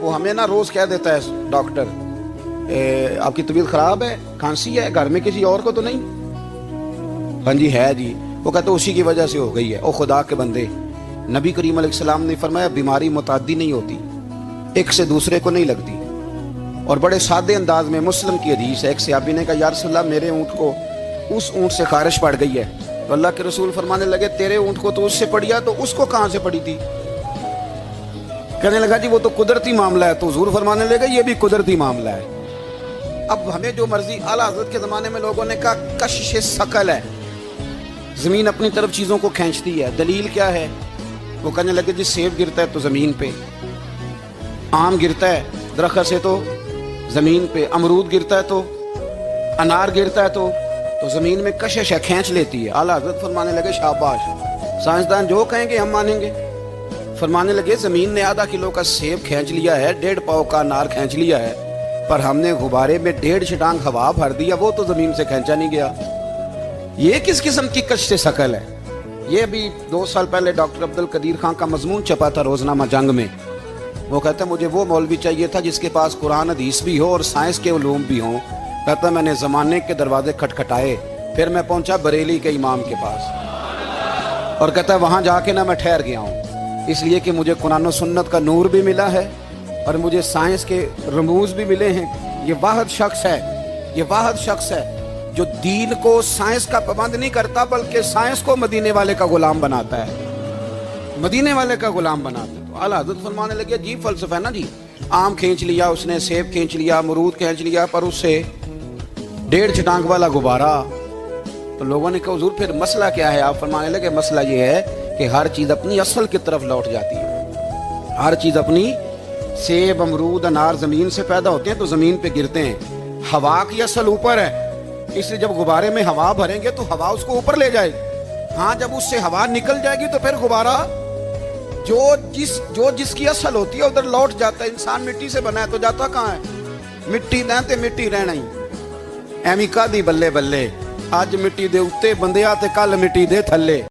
وہ ہمیں نا روز کہہ دیتا ہے ڈاکٹر آپ کی طبیعت خراب ہے, کھانسی ہے, گھر میں کسی اور کو تو نہیں؟ ہاں جی ہے جی. وہ کہتے اسی کی وجہ سے ہو گئی ہے. او خدا کے بندے, نبی کریم علیہ السلام نے فرمایا بیماری متعدی نہیں ہوتی, ایک سے دوسرے کو نہیں لگتی. اور بڑے سادے انداز میں مسلم کی حدیث ہے, ایک صحابی نے کہا یا رسول اللہ میرے اونٹ کو اس اونٹ سے خارش پڑ گئی ہے. تو اللہ کے رسول فرمانے لگے تیرے اونٹ کو تو اس سے پڑی ہے, تو اس کو کہاں سے پڑی تھی؟ کہنے لگا جی وہ تو قدرتی معاملہ ہے. تو حضور فرمانے لگے یہ بھی قدرتی معاملہ ہے. اب ہمیں جو مرضی, اعلیٰ حضرت کے زمانے میں لوگوں نے کہا کشش ثقل ہے, زمین اپنی طرف چیزوں کو کھینچتی ہے. دلیل کیا ہے؟ وہ کہنے لگے جی سیب گرتا ہے تو زمین پہ, آم گرتا ہے درخت سے تو زمین پہ, امرود گرتا ہے تو, انار گرتا ہے تو زمین میں کشش ہے, کھینچ لیتی ہے. اعلیٰ حضرت فرمانے لگے شاباش, سائنسدان جو کہیں گے ہم مانیں گے. فرمانے لگے زمین نے آدھا کلو کا سیب کھینچ لیا ہے, 1.5 پاؤ کا انار کھینچ لیا ہے, پر ہم نے غبارے میں 1.5 چھٹانگ ہوا بھر دیا, وہ تو زمین سے کھینچا نہیں گیا. یہ کس قسم کی کشش ثقل ہے؟ یہ ابھی 2 سال پہلے ڈاکٹر عبد القدیر خان کا مضمون چھپا تھا روزنامہ جنگ میں. وہ کہتا ہے مجھے وہ مولوی چاہیے تھا جس کے پاس قرآن حدیث بھی ہو اور سائنس کے علوم بھی ہوں. کہتا میں نے زمانے کے دروازے کھٹکھٹائے, پھر میں پہنچا بریلی کے امام کے پاس, اور کہتا ہے وہاں جا کے نہ میں ٹھہر گیا ہوں, اس لیے کہ مجھے قرآن و سنت کا نور بھی ملا ہے اور مجھے سائنس کے رموز بھی ملے ہیں. یہ واحد شخص ہے جو دین کو سائنس کا پابند نہیں کرتا بلکہ سائنس کو مدینے والے کا غلام بناتا ہے, مدینے والے کا غلام بناتا ہے. تو اعلیٰ حضرت فرمانے لگے عجیب فلسفہ ہے نا جی, آم کھینچ لیا اس نے, سیب کھینچ لیا, امرود کھینچ لیا, پر اس سے 1.5 چھٹانگ والا غبارہ. تو لوگوں نے کہا حضور پھر مسئلہ کیا ہے؟ آپ فرمانے لگے مسئلہ یہ ہے کہ ہر چیز اپنی اصل کی طرف لوٹ جاتی ہے. ہر چیز اپنی, سیب امرود انار زمین سے پیدا ہوتے ہیں تو زمین پہ گرتے ہیں. ہوا کی اصل اوپر ہے, اس لیے جب غبارے میں ہوا بھریں گے تو ہوا اس کو اوپر لے جائے گی. ہاں جب اس سے ہوا نکل جائے گی تو پھر غبارہ جو جس کی اصل ہوتی ہے ادھر لوٹ جاتا ہے. انسان مٹی سے بنا ہے تو جاتا کہاں ہے؟ مٹی دیں تے مٹی رہنا ہی. ایمی کا دی بلے بلے, اج مٹی دے اتے بندیا تے کل مٹی دے تھلے.